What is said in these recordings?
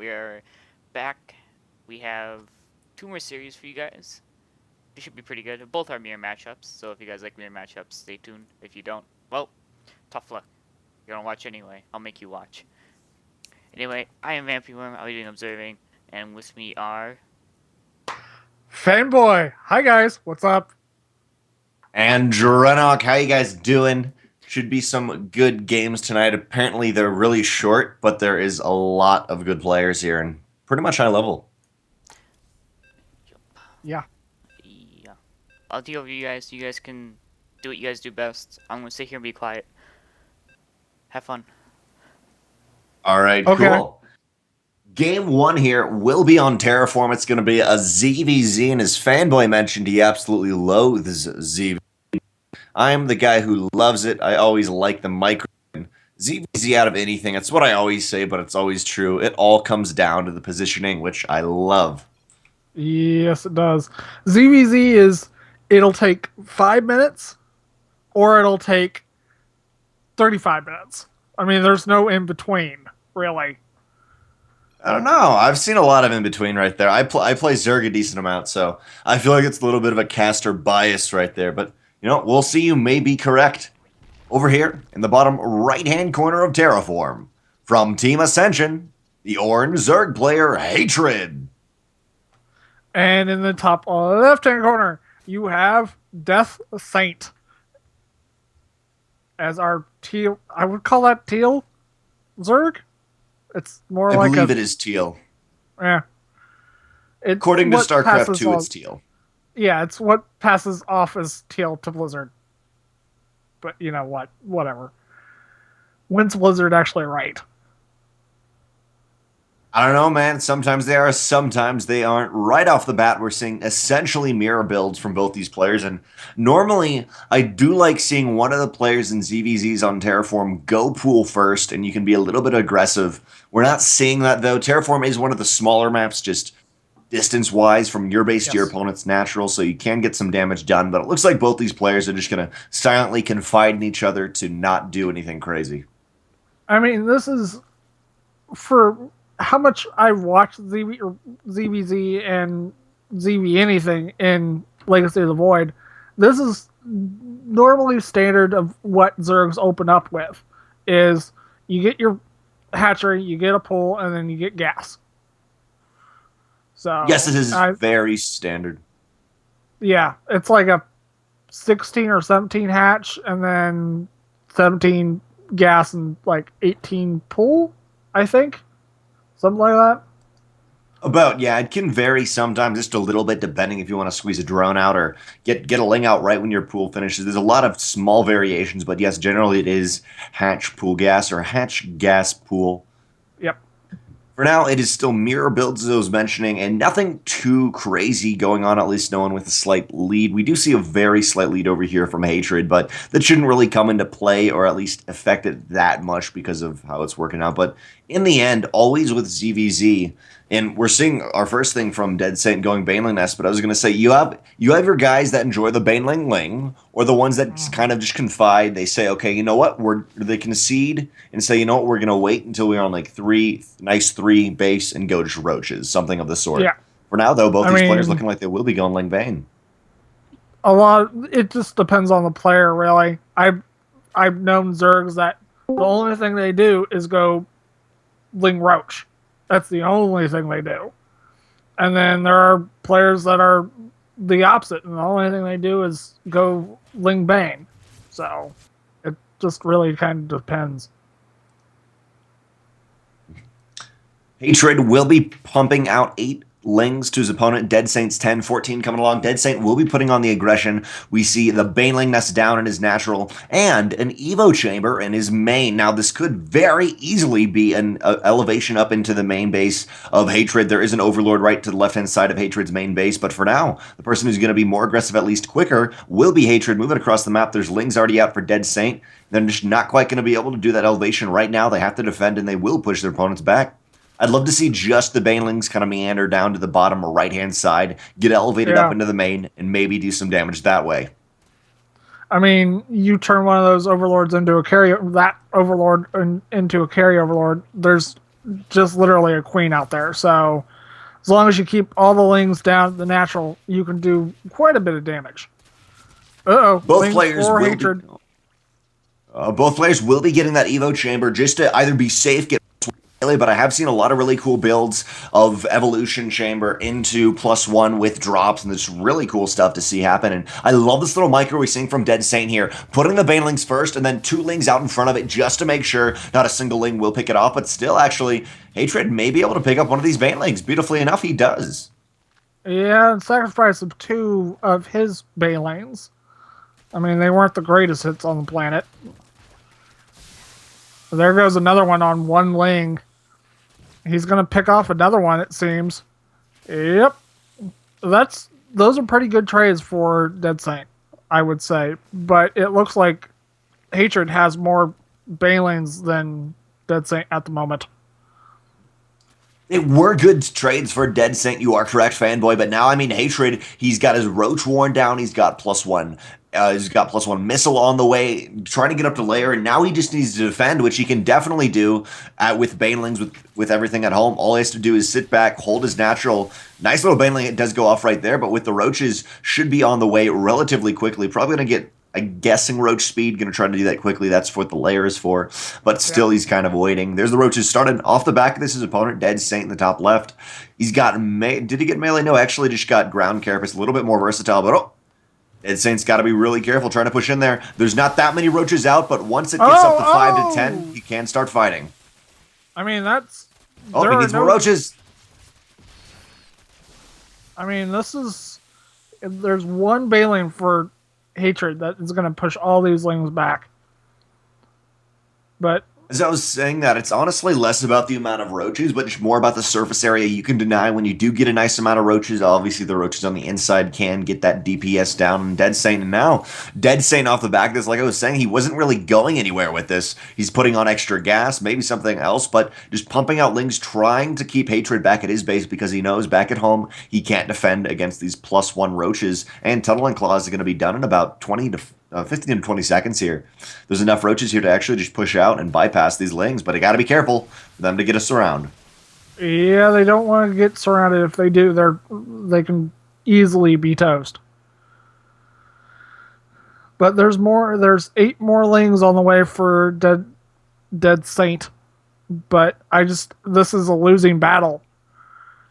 We are back. We have two more series for you guys. They should be pretty good. Both are mirror matchups, so if you guys like mirror matchups, stay tuned. If you don't, well, tough luck. You're gonna watch anyway. I'll make you watch. Anyway, I am Vampyworm. I'll be doing observing, and with me are. Fanboy, hi guys, what's up? And Drenok, how you guys doing? Should be some good games tonight. Apparently they're really short, but there is a lot of good players here and pretty much high level. Yeah, Yeah. I'll deal with you guys. You guys can do what you guys do best. I'm gonna sit here and be quiet. Have fun. All right, Okay. cool. Game one here will be on Terraform. It's going to be a ZVZ, and as Fanboy mentioned, he absolutely loathes ZVZ. I am the guy who loves it. I always like the micro. ZVZ out of anything. That's what I always say, but it's always true. It all comes down to the positioning, which I love. Yes, it does. ZVZ it'll take 5 minutes or it'll take 35 minutes. I mean, there's no in between, really. I don't know. I've seen a lot of in between right there. I play Zerg a decent amount, so I feel like it's a little bit of a caster bias right there. But we'll see. You may be correct. Over here in the bottom right-hand corner of Terraform, from Team Ascension, the orange Zerg player Hatred. And in the top left-hand corner, you have Deadsaint as our teal. I would call that teal Zerg. It's more I like believe it is teal. Yeah. According to StarCraft 2, it's teal. Yeah, it's what passes off as teal to Blizzard. But you know what? Whatever. When's Blizzard actually right? I don't know, man. Sometimes they are, sometimes they aren't. Right off the bat, we're seeing essentially mirror builds from both these players. And normally, I do like seeing one of the players in ZVZs on Terraform go pool first, and you can be a little bit aggressive. We're not seeing that, though. Terraform is one of the smaller maps, just distance-wise from your base to your opponent's natural, so you can get some damage done. But it looks like both these players are just going to silently confide in each other to not do anything crazy. I mean, this is for how much I've watched ZVZ and ZV anything in Legacy of the Void. This is normally standard of what Zergs open up with. Is you get your hatchery, you get a pool, and then you get gas. So yes, it is very standard. Yeah, it's like a 16 or 17 hatch, and then 17 gas and like 18 pool, I think. Something like that. Yeah, it can vary sometimes, just a little bit, depending if you want to squeeze a drone out or get a ling out right when your pool finishes. There's a lot of small variations, but yes, generally it is hatch pool gas or hatch gas pool. Yep. For now, it is still mirror builds, as I was mentioning, and nothing too crazy going on, at least no one with a slight lead. We do see a very slight lead over here from Hatred, but that shouldn't really come into play or at least affect it that much because of how it's working out. But in the end, always with ZVZ, and we're seeing our first thing from Deadsaint going Baneling Nest, but I was going to say, you have your guys that enjoy the Baneling Ling, or the ones that kind of just confide. They say, okay, you know what, they concede and say, you know what, we're going to wait until we're on like three base and go to Roaches, something of the sort. Yeah. For now, though, both these players looking like they will be going Ling Bane. It just depends on the player, really. I've known Zergs that the only thing they do is go Ling Roach. That's the only thing they do. And then there are players that are the opposite, and the only thing they do is go Ling Bane. So it just really kind of depends. Hatred will be pumping out 8 Lings to his opponent. Deadsaint's 10, 14 coming along. Deadsaint will be putting on the aggression. We see the Baneling Nest down in his natural and an Evo Chamber in his main. Now, this could very easily be an elevation up into the main base of Hatred. There is an Overlord right to the left-hand side of Hatred's main base, but for now, the person who's going to be more aggressive, at least quicker, will be Hatred. Moving across the map, there's Lings already out for Deadsaint. They're just not quite going to be able to do that elevation right now. They have to defend, and they will push their opponents back. I'd love to see just the Banelings kind of meander down to the bottom right-hand side, get elevated up into the main, and maybe do some damage that way. I mean, you turn one of those overlords into a carry, that overlord into a carry overlord. There's just literally a queen out there. So as long as you keep all the lings down the natural, you can do quite a bit of damage. Uh-oh, Both lings players for will hatred. be both players will be getting that Evo chamber just to either be safe, get melee, but I have seen a lot of really cool builds of Evolution Chamber into +1 with drops, and there's really cool stuff to see happen. And I love this little micro we're seeing from Deadsaint here, putting the Banelings first and then 2 Lings out in front of it just to make sure not a single Ling will pick it off, but still actually, Hatred may be able to pick up one of these Banelings. Beautifully enough, he does. Yeah, and sacrifice of 2 of his Banelings. I mean, they weren't the greatest hits on the planet. There goes another one on 1 Ling. He's going to pick off another one, it seems. Yep. Those are pretty good trades for Deadsaint, I would say. But it looks like Hatred has more Banelings than Deadsaint at the moment. They were good trades for Deadsaint, you are correct, fanboy, but now, I mean, Hatred, he's got his Roach worn down, he's got +1. He's got +1 missile on the way, trying to get up to layer, and now he just needs to defend, which he can definitely do with Banelings, with everything at home. All he has to do is sit back, hold his natural. Nice little Baneling, it does go off right there, but with the Roaches, should be on the way relatively quickly. Probably going to get, I'm guessing, Roach speed, going to try to do that quickly. That's what the layer is for, but still he's kind of waiting. There's the Roaches started off the back of this, his opponent, Deadsaint in the top left. He's got, did he get melee? No, actually just got ground carapace, a little bit more versatile, but oh, Deadsaint's got to be really careful trying to push in there. There's not that many Roaches out, but once it gets up to 5 to 10, he can start fighting. I mean, that's... Oh, he needs more Roaches. I mean, this is... There's 1 Baneling for Hatred that is going to push all these Lings back. But... As I was saying that, it's honestly less about the amount of Roaches, but it's more about the surface area you can deny when you do get a nice amount of Roaches. Obviously, the Roaches on the inside can get that DPS down in Deadsaint. And now, Deadsaint off the back of this, like I was saying, he wasn't really going anywhere with this. He's putting on extra gas, maybe something else, but just pumping out Lings, trying to keep Hatred back at his base because he knows back at home he can't defend against these +1 Roaches. And Tunneling Claws is going to be done in about 15 to 20 seconds here. There's enough Roaches here to actually just push out and bypass these Lings, but I got to be careful for them to get a surround. Yeah, they don't want to get surrounded. If they do, they can easily be toast. But there's more. There's 8 more Lings on the way for Deadsaint. But this is a losing battle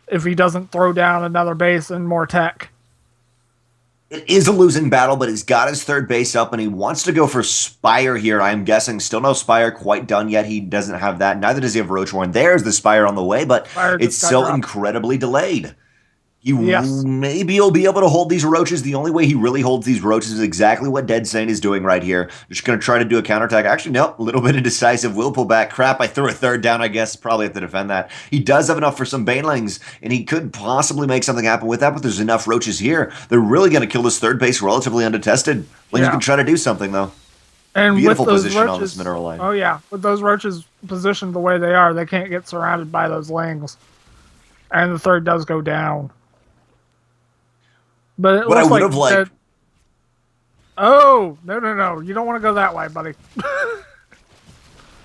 if he doesn't throw down another base and more tech. It is a losing battle, but he's got his 3rd base up, and he wants to go for Spire here, I'm guessing. Still no Spire quite done yet. He doesn't have that. Neither does he have Roachhorn. There's the Spire on the way, but it's still incredibly delayed. Maybe he'll be able to hold these Roaches. The only way he really holds these Roaches is exactly what Deadsaint is doing right here. Just going to try to do a counterattack. Actually, no, a little bit indecisive. Will pull back. Crap, I threw a 3rd down, I guess. Probably have to defend that. He does have enough for some Banelings, and he could possibly make something happen with that, but there's enough Roaches here. They're really going to kill this 3rd base relatively undetested. Lings can try to do something, though. And beautiful with those position Roaches, on this mineral line. Oh, yeah. With those Roaches positioned the way they are, they can't get surrounded by those Lings. And the 3rd does go down. But it looks I would have liked. Oh, no. You don't want to go that way, buddy.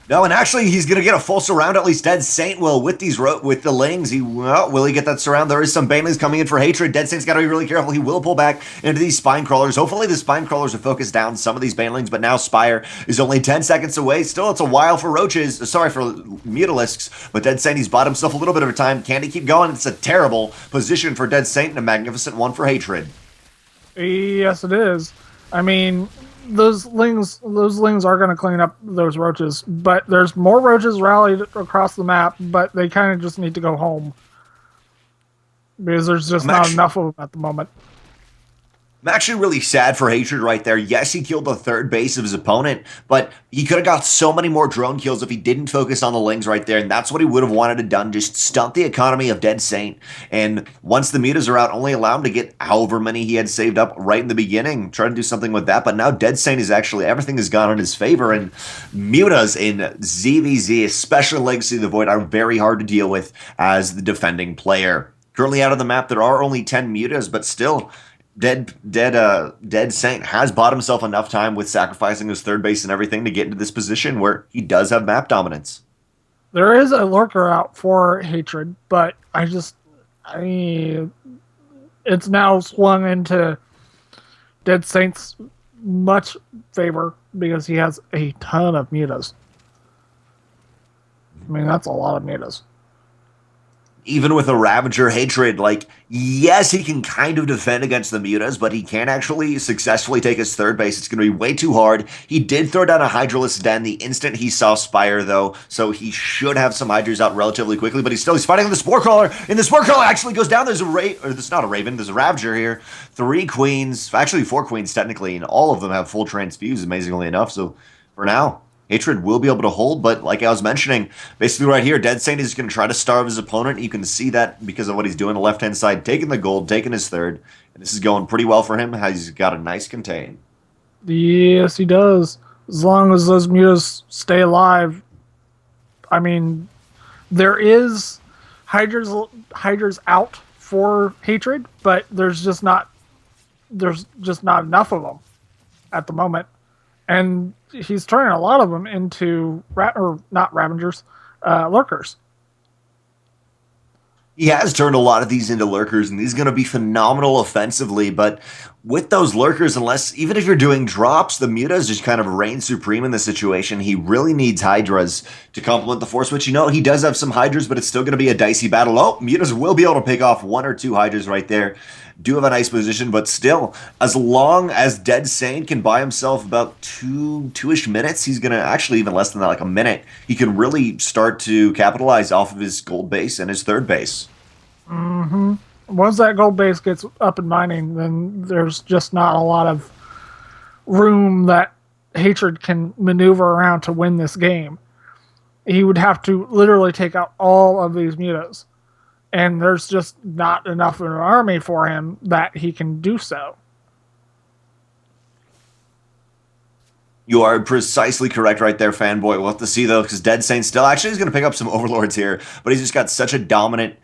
No, and actually, he's going to get a full surround. At least Deadsaint will with the Lings. Will he get that surround? There is some Banelings coming in for Hatred. Deadsaint's got to be really careful. He will pull back into these Spine Crawlers. Hopefully, the Spine Crawlers will focus down some of these Banelings, but now Spire is only 10 seconds away. Still, it's a while for Roaches. Sorry, for Mutalisks, but Deadsaint, he's bought himself a little bit of a time. Can he keep going? It's a terrible position for Deadsaint and a magnificent one for Hatred. Yes, it is. I mean, those Lings are going to clean up those Roaches, but there's more Roaches rallied across the map, but they kind of just need to go home because there's just not enough of them at the moment. I'm actually really sad for Hatred right there. Yes, he killed the 3rd base of his opponent, but he could have got so many more drone kills if he didn't focus on the Lings right there, and that's what he would have wanted to done, just stunt the economy of Deadsaint. And once the mutas are out, only allow him to get however many he had saved up right in the beginning. Try to do something with that, but now Deadsaint is actually, everything has gone in his favor, and mutas in ZVZ, especially Legacy of the Void, are very hard to deal with as the defending player. Currently out of the map, there are only 10 mutas, but still, Deadsaint has bought himself enough time with sacrificing his 3rd base and everything to get into this position where he does have map dominance. There is a lurker out for Hatred, but it's now swung into Deadsaint's much favor because he has a ton of mutas. I mean, that's a lot of mutas. Even with a Ravager Hatred, like, yes, he can kind of defend against the mutas, but he can't actually successfully take his third base. It's going to be way too hard. He did throw down a Hydralisk Den the instant he saw Spire, though, so he should have some Hydras out relatively quickly, but he's fighting the Spore Crawler, and the Spore Crawler actually goes down. There's not a Raven, there's a Ravager here. 3 Queens, actually 4 Queens technically, and all of them have full transfuse, amazingly enough, so for now, Hatred will be able to hold, but like I was mentioning, basically right here, Deadsaint is going to try to starve his opponent. You can see that because of what he's doing on the left-hand side, taking the gold, taking his third, and this is going pretty well for him. He's got a nice contain. Yes, he does. As long as those mutas stay alive. I mean, there is Hydras out for Hatred, but there's just not enough of them at the moment. And he's turning a lot of them into not Ravengers, lurkers. He has turned a lot of these into lurkers, and he's going to be phenomenal offensively, but with those lurkers, even if you're doing drops, the mutas just kind of reign supreme in this situation. He really needs Hydras to complement the Force Witch. He does have some Hydras, but it's still going to be a dicey battle. Oh, mutas will be able to pick off 1 or 2 Hydras right there. Do have a nice position, but still, as long as Deadsaint can buy himself about two-ish minutes, he's going to actually even less than that, like a minute, he can really start to capitalize off of his gold base and his third base. Mm-hmm. Once that gold base gets up and mining, then there's just not a lot of room that Hatred can maneuver around to win this game. He would have to literally take out all of these mutas. And there's just not enough of an army for him that he can do so. You are precisely correct right there, fanboy. We'll have to see, though, because Deadsaint still actually is going to pick up some Overlords here, but he's just got such a dominant...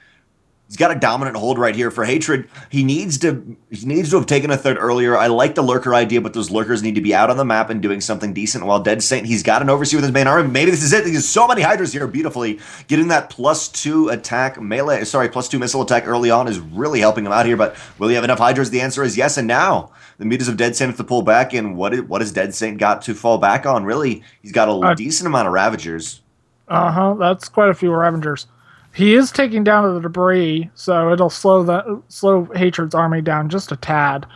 He's got a dominant hold right here for Hatred. He needs to have taken a third earlier. I like the lurker idea, but those lurkers need to be out on the map and doing something decent. While Deadsaint, he's got an overseer with his main army. Maybe this is it. There's so many Hydras here beautifully. Getting that +2 attack melee, +2 missile attack early on is really helping him out here. But will he have enough Hydras? The answer is yes. And now the mutas of Deadsaint have to pull back. And what has Deadsaint got to fall back on? Really, he's got a decent amount of Ravagers. That's quite a few Ravagers. He is taking down the debris, so it'll slow Hatred's army down just a tad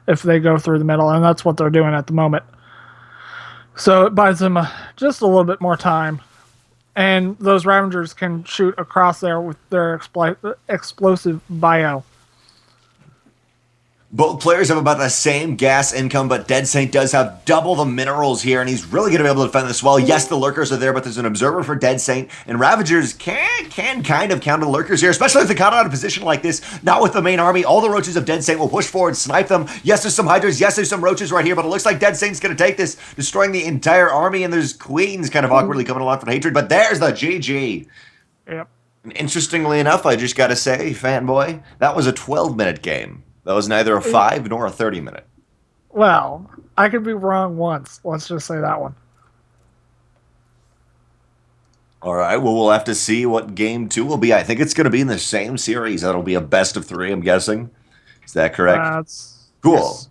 if they go through the middle, and that's what they're doing at the moment. So it buys them just a little bit more time, and those Ravagers can shoot across there with their explosive bio. Both players have about the same gas income, but Deadsaint does have double the minerals here, and he's really going to be able to defend this well. Yes, the lurkers are there, but there's an observer for Deadsaint, and Ravagers can kind of counter the lurkers here, especially if they caught out of position like this. Not with the main army. All the roaches of Deadsaint will push forward, snipe them. Yes, there's some Hydras. Yes, there's some roaches right here, but it looks like Deadsaint's going to take this, destroying the entire army, and there's Queens kind of awkwardly coming along for Hatred, but there's the GG. Yep. And interestingly enough, I just got to say, fanboy, that was a 12-minute game. That was neither a 5 nor a 30-minute. Well, I could be wrong once. Let's just say that one. All right, well, we'll have to see what game 2 will be. I think it's going to be in the same series. That'll be a best of 3, I'm guessing. Is that correct? That's cool. Yes.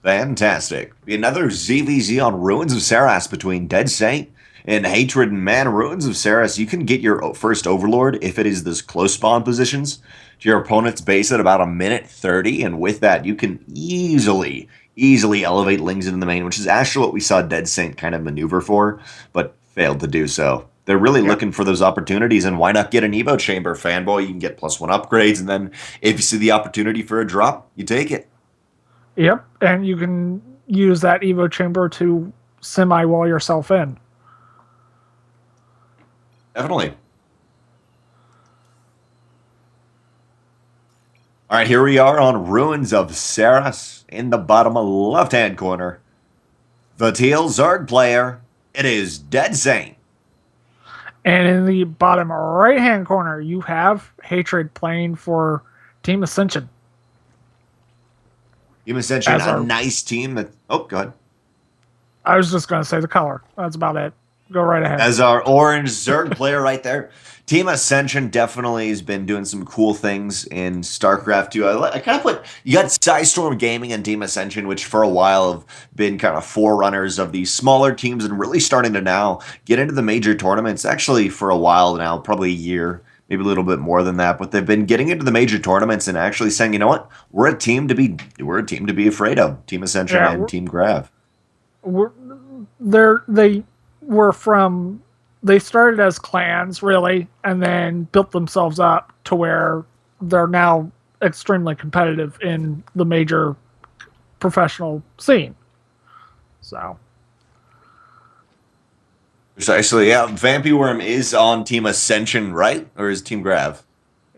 Fantastic. Be another ZVZ on Ruins of Saras between Deadsaint and Hatred. And man, Ruins of Saras, you can get your first Overlord if it is this close spawn positions to your opponent's base at about a minute 30, and with that, you can easily elevate Lings into the main, which is actually what we saw Deadsaint kind of maneuver for, but failed to do so. They're really looking for those opportunities, and why not get an Evo Chamber, fanboy? You can get +1 upgrades, and then if you see the opportunity for a drop, you take it. Yep, and you can use that Evo Chamber to semi-wall yourself in. Definitely. All right, here we are on Ruins of Saras in the bottom left-hand corner. The Teal Zerg player, it is Deadsaint. And in the bottom right-hand corner, you have Hatred playing for Team Ascension. Team Ascension, a nice team that... Oh, go ahead. I was just going to say the color. That's about it. Go right ahead. As our orange Zerg player right there. Team Ascension definitely has been doing some cool things in StarCraft 2. I kind of put, you got Storm Gaming and Team Ascension, which for a while have been kind of forerunners of these smaller teams and really starting to now get into the major tournaments. Actually, for a while now, probably a year, maybe a little bit more than that, but they've been getting into the major tournaments and actually saying, you know what, we're a team to be afraid of. Team Ascension and Team Grav. They were from, they started as clans really, and then built themselves up to where they're now extremely competitive in the major professional scene. So Precisely, yeah. Vampy Worm is on Team Ascension, right? Or is Team Grav?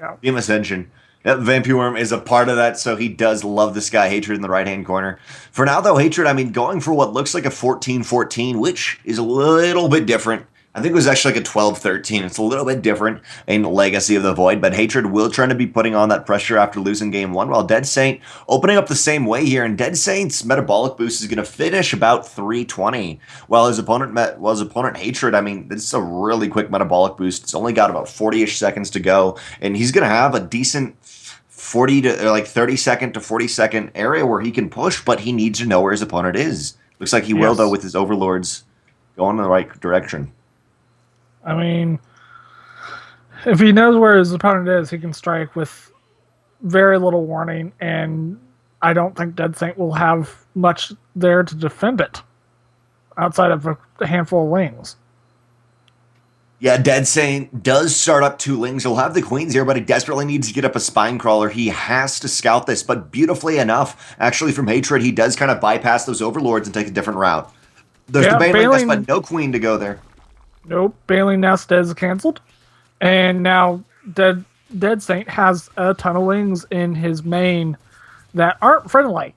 yeah. Team Ascension. Yep, Vampy Worm is a part of that, so he does love this guy, Hatred, in the right-hand corner. For now, though, Hatred, I mean, going for what looks like a 14-14, which is a little bit different. I think it was actually like a 12-13. It's a little bit different in Legacy of the Void, but Hatred will try to be putting on that pressure after losing game 1, while Deadsaint opening up the same way here, and Deadsaint's metabolic boost is going to finish about 320, while his opponent Hatred, I mean, this is a really quick metabolic boost. It's only got about 40-ish seconds to go, and he's going to have a decent 40 to like 30 second to 40 second area where he can push, but he needs to know where his opponent is. Looks like he will, though, with his overlords going in the right direction. I mean, if he knows where his opponent is, he can strike with very little warning, and I don't think Deadsaint will have much there to defend it outside of a handful of lings. Yeah, Deadsaint does start up 2 lings. He'll have the queens here, but he desperately needs to get up a spine crawler. He has to scout this, but beautifully enough, actually from Hatred, he does kind of bypass those overlords and take a different route. There's the Baneling Nest, but no queen to go there. Nope, Baneling Nest is canceled, and now Deadsaint has a ton of lings in his main that aren't friendly.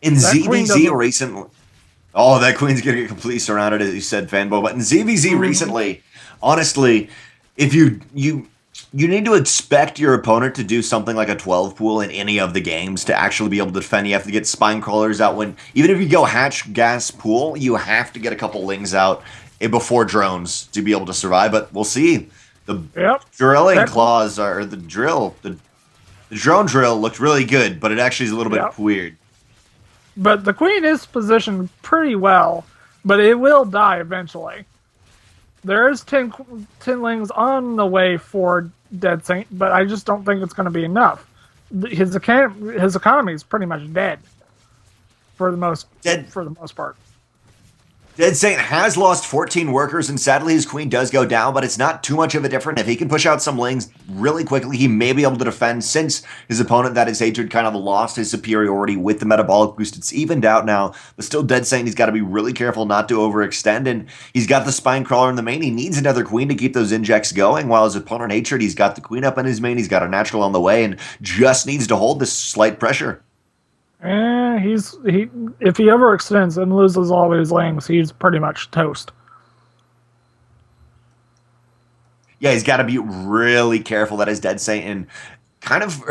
In ZVZ recently... Oh, that queen's going to get completely surrounded, as you said, Fanbo. But in ZVZ recently, honestly, if you need to expect your opponent to do something like a 12 pool in any of the games to actually be able to defend. You have to get spine crawlers out when, even if you go hatch gas pool, you have to get a couple lings out before drones to be able to survive. But we'll see. The drilling claws are the drone drill looked really good, but it actually is a little bit weird. But the queen is positioned pretty well, but it will die eventually. There is 10 lings on the way for Deadsaint, but I just don't think it's going to be enough. His economy is pretty much dead for the most part. Deadsaint has lost 14 workers, and sadly his queen does go down, but it's not too much of a difference. If he can push out some lings really quickly, he may be able to defend, since his opponent, that is Hatred, kind of lost his superiority with the metabolic boost. It's evened out now, but still Deadsaint, he's got to be really careful not to overextend, and he's got the spine crawler in the main. He needs another queen to keep those injects going, while his opponent Hatred, he's got the queen up in his main, he's got a natural on the way, and just needs to hold this slight pressure. If he overextends and loses all his lings, he's pretty much toast. Yeah, he's got to be really careful. That is Deadsaint, and kind of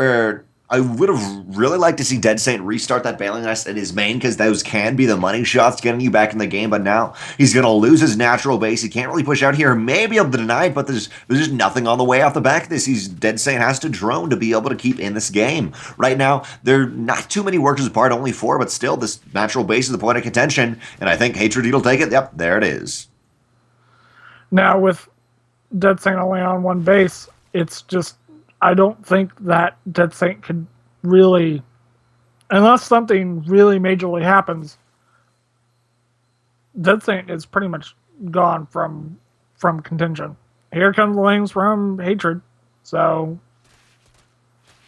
I would have really liked to see Deadsaint restart that Baneling Nest in his main, because those can be the money shots getting you back in the game, but now he's going to lose his natural base. He can't really push out here. May be able to deny it, but there's just nothing on the way off the back of this. Deadsaint has to drone to be able to keep in this game. Right now, there are not too many workers apart, only 4, but still, this natural base is the point of contention, and I think Hatred will take it. Yep, there it is. Now, with Deadsaint only on 1 base, it's just, I don't think that Deadsaint could really, unless something really majorly happens, Deadsaint is pretty much gone from contention. Here comes the lings from Hatred, so...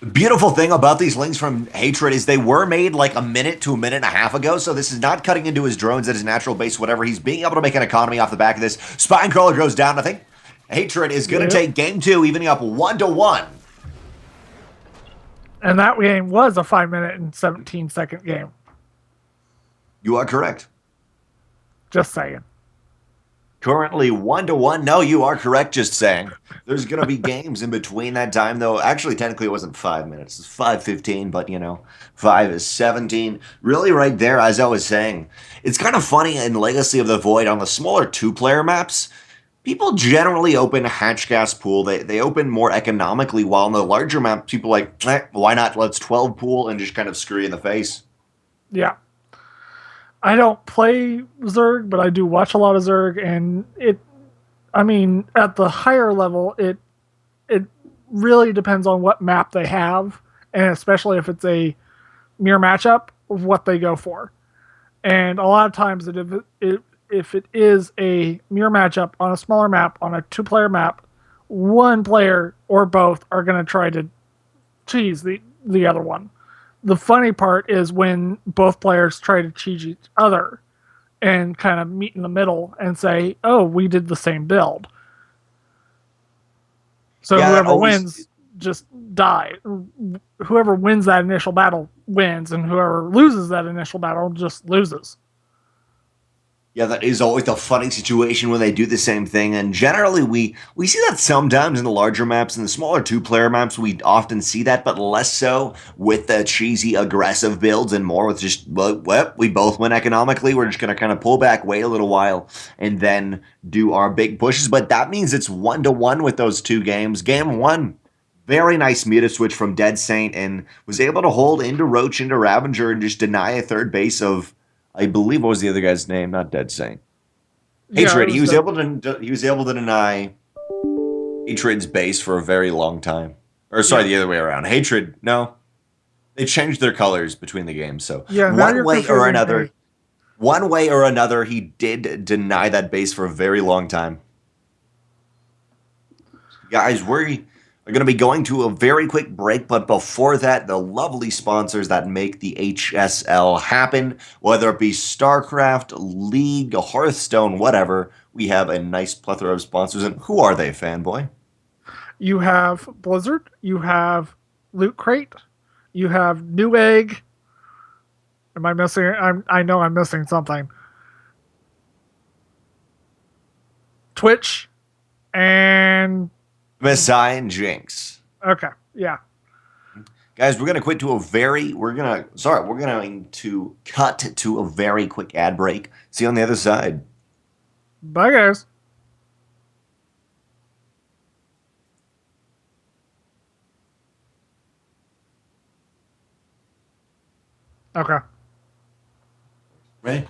The beautiful thing about these lings from Hatred is they were made like a minute to a minute and a half ago, so this is not cutting into his drones at his natural base, whatever. He's being able to make an economy off the back of this. Spine Crawler goes down. I think Hatred is going to take game 2, evening up 1-1. And that game was a 5-minute and 17-second game. You are correct. Just saying. Currently 1-1. No, you are correct, just saying. There's gonna be games in between that time, though. Actually, technically, it wasn't 5 minutes. It's 5:15, but 5 is 17. Really, right there, as I was saying, it's kind of funny in Legacy of the Void on the smaller two-player maps. People generally open hatch gas pool. They open more economically, while in the larger maps, people like, why not? Let's 12 pool and just kind of screw you in the face. Yeah. I don't play Zerg, but I do watch a lot of Zerg, and I mean, at the higher level, it really depends on what map they have, and especially if it's a mirror matchup, of what they go for. And a lot of times, if it is a mirror matchup on a smaller map, on a two-player map, one player or both are going to try to cheese the other one. The funny part is when both players try to cheese each other and kind of meet in the middle and say, "Oh, we did the same build." So Yeah, that whoever always wins just die. Whoever wins that initial battle wins, and whoever loses that initial battle just loses. Yeah, that is always a funny situation when they do the same thing. And generally, we see that sometimes in the larger maps. In the smaller two-player maps, we often see that, but less so with the cheesy, aggressive builds and more with just, well, we both win economically. We're just going to kind of pull back, wait a little while, and then do our big pushes. But that means it's 1-1 with those two games. Game one, very nice meta switch from Deadsaint and was able to hold into Roach, into Ravager, and just deny a third base of, I believe, what was the other guy's name? Not Deadsaint. Yeah, it Hatred. He was was dead. able to deny Hatred's base for a very long time. Or sorry, Yeah, the other way around. Hatred. No, they changed their colors between the games. So yeah. Now one you're way or confusing me. another, one way or another, he did deny that base for a very long time. Guys, we are going to be going to a very quick break, but before that, the lovely sponsors that make the HSL happen, whether it be StarCraft, League, Hearthstone, whatever, we have a nice plethora of sponsors. And who are they, fanboy? You have Blizzard. You have Loot Crate. You have Newegg. Am I missing? I know I'm missing something. Twitch and Messiah and Jinx. okay, yeah. Guys, we're going to cut to a very quick ad break. See you on the other side. Bye, guys. Okay. Right?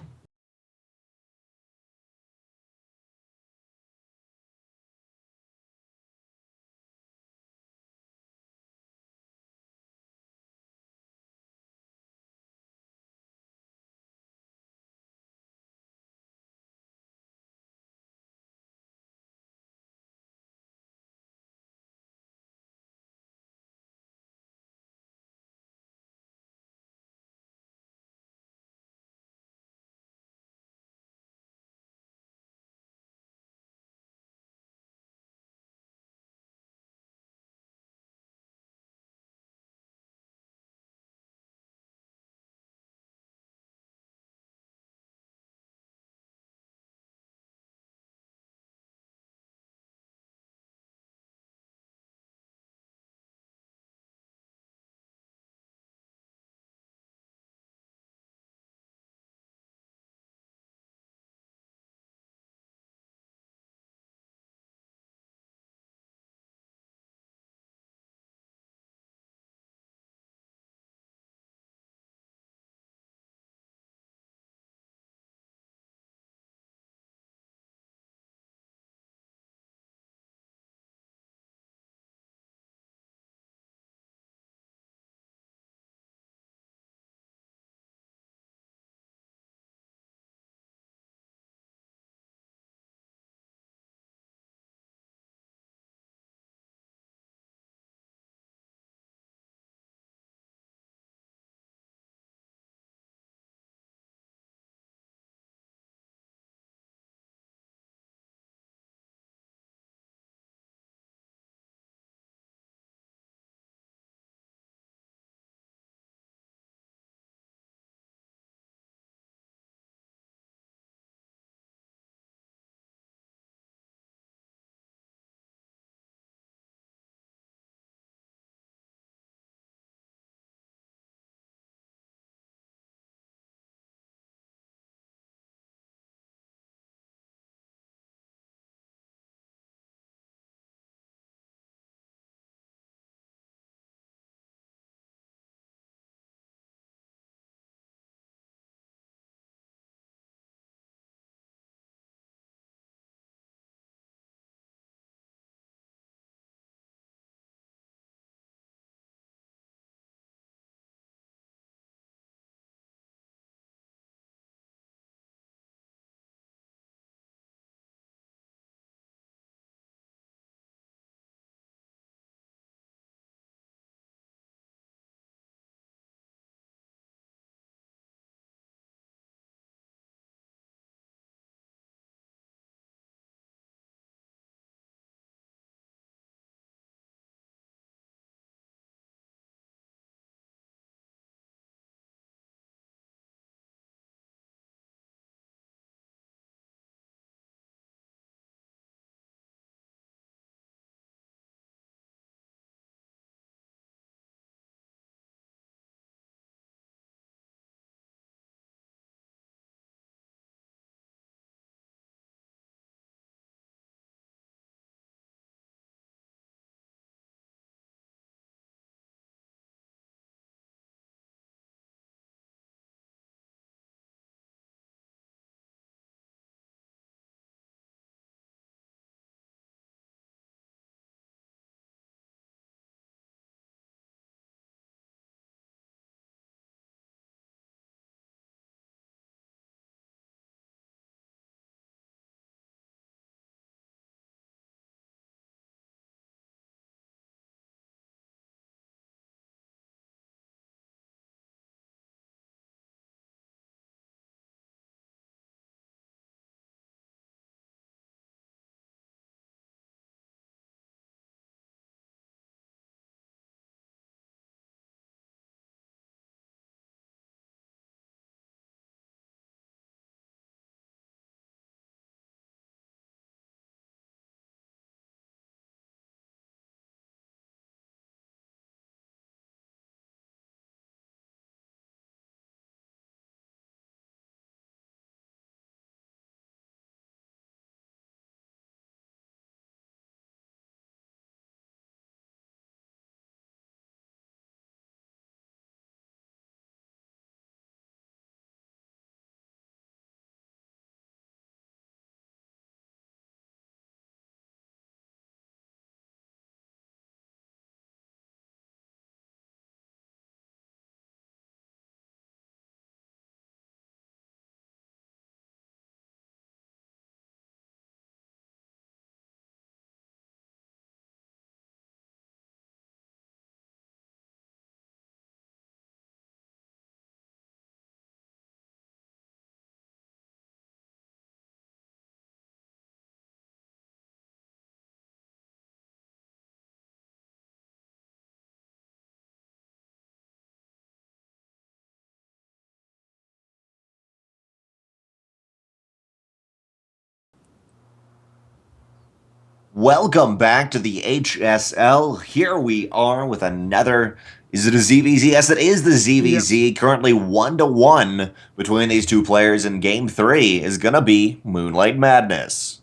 Welcome back to the HSL. Here we are with another. Is it a ZVZ? Yes, it is the ZVZ. Yep. Currently 1-1 between these two players, and Game 3 is going to be Moonlight Madness.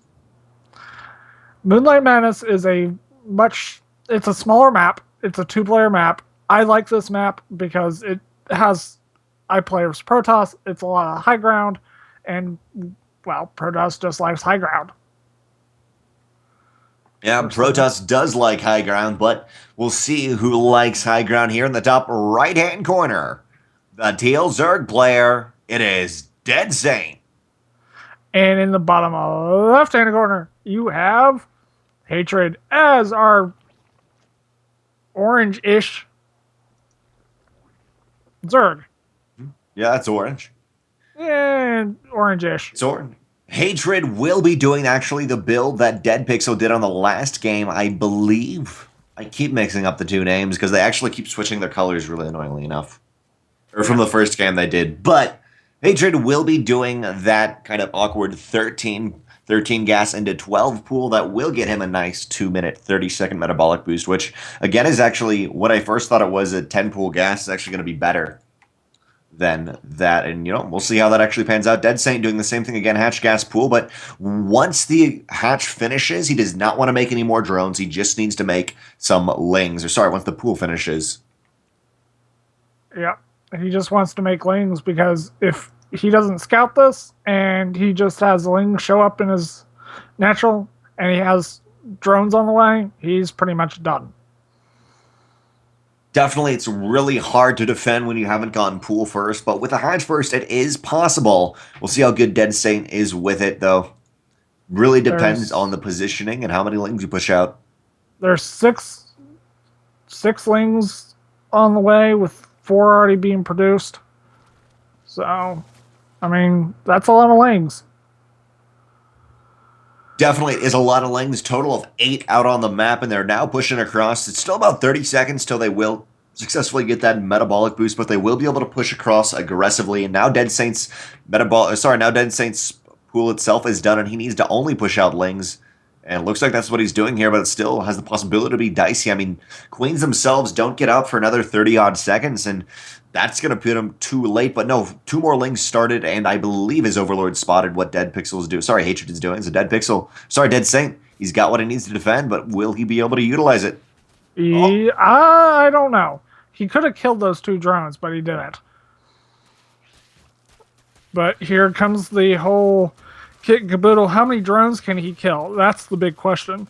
Moonlight Madness is it's a smaller map. It's a 2-player map. I like this map because I play as Protoss. It's a lot of high ground, and, well, Protoss just likes high ground. Yeah, Protoss does like high ground, but we'll see who likes high ground here in the top right-hand corner. The Teal Zerg player, it is Deadsaint. And in the bottom left-hand corner, you have Hatred as our orange-ish Zerg. Yeah, that's orange. And orange-ish. It's orange. Hatred will be doing actually the build that Dead Pixel did on the last game, I believe. I keep mixing up the two names because they actually keep switching their colors really annoyingly enough. Or from the first game they did. But Hatred will be doing that kind of awkward 13 gas into 12 pool that will get him a nice 2-minute, 30-second metabolic boost, which, again, is actually what I first thought it was. A 10 pool gas is actually going to be better than that. And, we'll see how that actually pans out. Deadsaint doing the same thing again, hatch gas pool. But once the hatch finishes, he does not want to make any more drones. He just needs to make some lings. Or sorry, once the pool finishes. Yeah. He just wants to make lings because if he doesn't scout this and he just has lings show up in his natural and he has drones on the way, he's pretty much done. Definitely, it's really hard to defend when you haven't gotten pool first, but with a hatch first, it is possible. We'll see how good Deadsaint is with it, though. Really depends on the positioning and how many lings you push out. There's six lings on the way with 4 already being produced. So, I mean, that's a lot of lings. Definitely is a lot of lings. Total of 8 out on the map, and they're now pushing across. It's still about 30 seconds till they will successfully get that metabolic boost, but they will be able to push across aggressively. And now Deadsaint's pool itself is done, and he needs to only push out lings. And it looks like that's what he's doing here, but it still has the possibility to be dicey. I mean, Queens themselves don't get out for another 30-odd seconds, and that's going to put him too late. But no, 2 more lings started, and I believe his Overlord spotted what Dead Pixel's doing. Sorry, Hatred is doing. So Deadsaint, he's got what he needs to defend, but will he be able to utilize it? I don't know. He could have killed those 2 drones, but he didn't. But here comes the whole kit and caboodle. How many drones can he kill? That's the big question.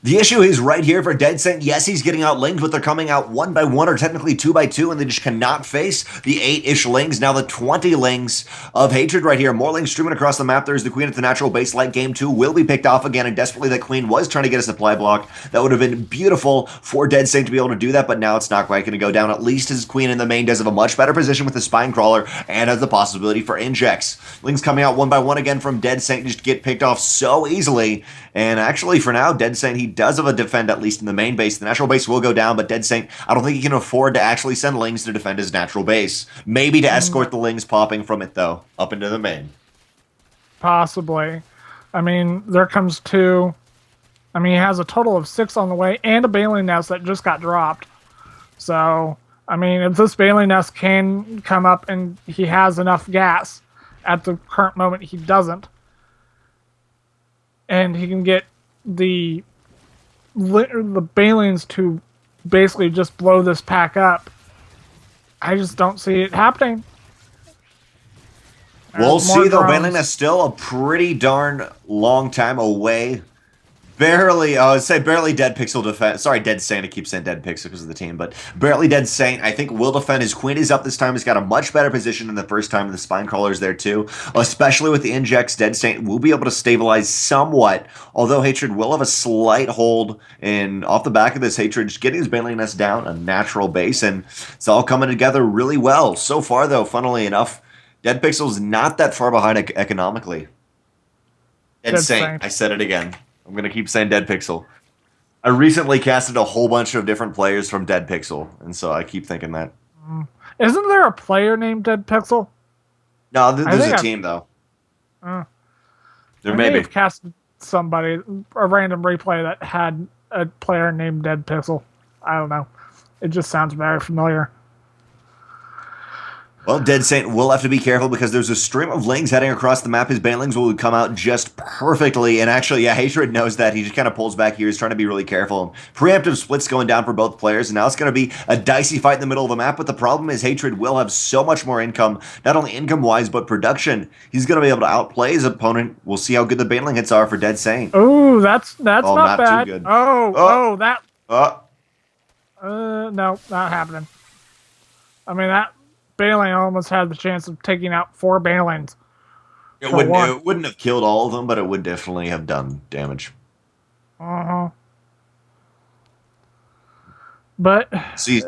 The issue is right here for Deadsaint. Yes, he's getting out lings, but they're coming out 1 by 1 or technically 2 by 2, and they just cannot face the 8-ish lings. Now the 20 lings of Hatred right here. More lings streaming across the map. There's the Queen at the natural base. Like game 2 will be picked off again, and desperately that Queen was trying to get a supply block. That would have been beautiful for Deadsaint to be able to do that, but now it's not quite going to go down. At least his Queen in the main does have a much better position with the Spine Crawler and has the possibility for injects. Lings coming out 1 by 1 again from Deadsaint, just get picked off so easily. And actually, for now, Deadsaint, he does have a defend, at least in the main base. The natural base will go down, but Deadsaint, I don't think he can afford to actually send lings to defend his natural base. Maybe to escort the lings popping from it, though, up into the main. Possibly. I mean, there comes 2. I mean, he has a total of 6 on the way and a Baleen Nest that just got dropped. So, I mean, if this Baleen Nest can come up and he has enough gas, at the current moment he doesn't, and he can get the Baleens to basically just blow this pack up, I just don't see it happening. We'll see, though. Baleen is still a pretty darn long time away. Barely, I would say barely Dead Pixel defend. Sorry, Deadsaint. I keep saying Dead Pixel because of the team, but barely Deadsaint. I think will defend. His Queen is up this time. He's got a much better position than the first time. The Spine Crawler's there too. Especially with the injects, Deadsaint will be able to stabilize somewhat. Although Hatred will have a slight hold, and off the back of this, Hatred just getting his Baleen Nest down, a natural base, and it's all coming together really well. So far, though, funnily enough, Dead Pixel's not that far behind economically. Deadsaint. I said it again. I'm going to keep saying Dead Pixel. I recently casted a whole bunch of different players from Dead Pixel, and so I keep thinking that. Isn't there a player named Dead Pixel? No, there's a team, though. There may be. somebody, a random replay that had a player named Dead Pixel. I don't know. It just sounds very familiar. Well, Deadsaint will have to be careful because there's a stream of lings heading across the map. His banelings will come out just perfectly. And actually, yeah, Hatred knows that. He just kind of pulls back here. He's trying to be really careful. Preemptive splits going down for both players. And now it's going to be a dicey fight in the middle of the map. But the problem is Hatred will have so much more income, not only income-wise, but production. He's going to be able to outplay his opponent. We'll see how good the baneling hits are for Deadsaint. Oh, that's not bad. Too good. That. Oh. No, not happening. I mean, that Baneling almost had the chance of taking out 4 Banelings. It wouldn't have killed all of them, but it would definitely have done damage. But see,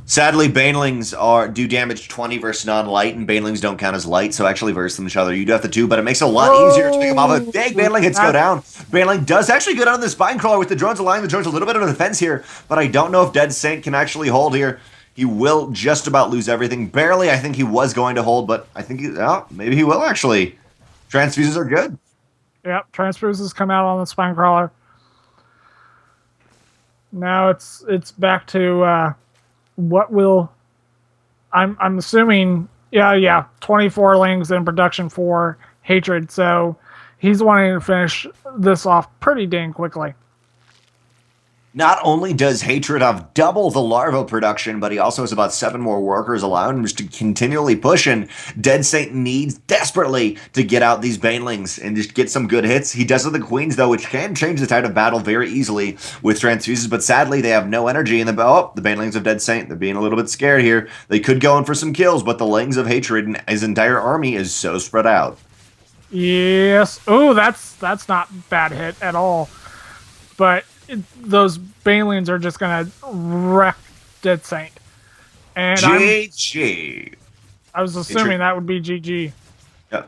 sadly, Banelings do damage 20 versus non-light, and Banelings don't count as light, so actually versus each other, you do have to 2, but it makes it a lot easier to pick them off. A big Baneling hits go down. Baneling does actually go down the Spine Crawler with the drones, allowing the drones a little bit of defense here, but I don't know if Deadsaint can actually hold here. He will just about lose everything. Barely, I think he was going to hold, but I think maybe he will actually. Transfuses are good. Yep, transfuses come out on the Spine Crawler. Now it's back to what will... I'm assuming, 24 lings in production for Hatred, so he's wanting to finish this off pretty dang quickly. Not only does Hatred have double the larva production, but he also has about 7 more workers allowing him to continually push, and Deadsaint needs desperately to get out these banelings and just get some good hits. He does have the queens, though, which can change the tide of battle very easily with transfuses, but sadly, they have no energy in the... Oh, the banelings of Deadsaint, they're being a little bit scared here. They could go in for some kills, but the lings of Hatred and his entire army is so spread out. Yes. Oh, that's not bad hit at all. But... those Banelings are just gonna wreck Deadsaint. And GG. I was assuming that would be GG. Yeah.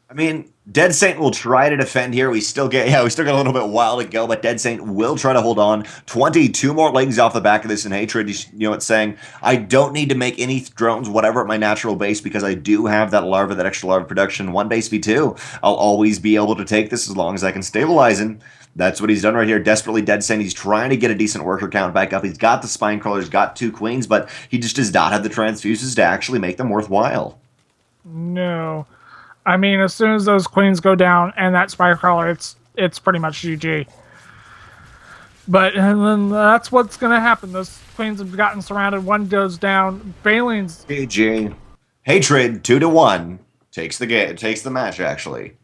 I mean, Deadsaint will try to defend here. We still got a little bit while to go, but Deadsaint will try to hold on. 22 more lings off the back of this in Hatred. It's saying, I don't need to make any drones, whatever, at my natural base, because I do have that extra larva production. 1 base V2. I'll always be able to take this as long as I can stabilize him. That's what he's done right here. Desperately Deadsaint. He's trying to get a decent worker count back up. He's got the Spine Crawlers, got 2 queens, but he just does not have the transfuses to actually make them worthwhile. No. I mean, as soon as those queens go down and that Spine Crawler, it's pretty much GG. And then that's what's going to happen. Those queens have gotten surrounded. 1 goes down. Banelings... GG. Hatred, 2-1. Takes the match, actually.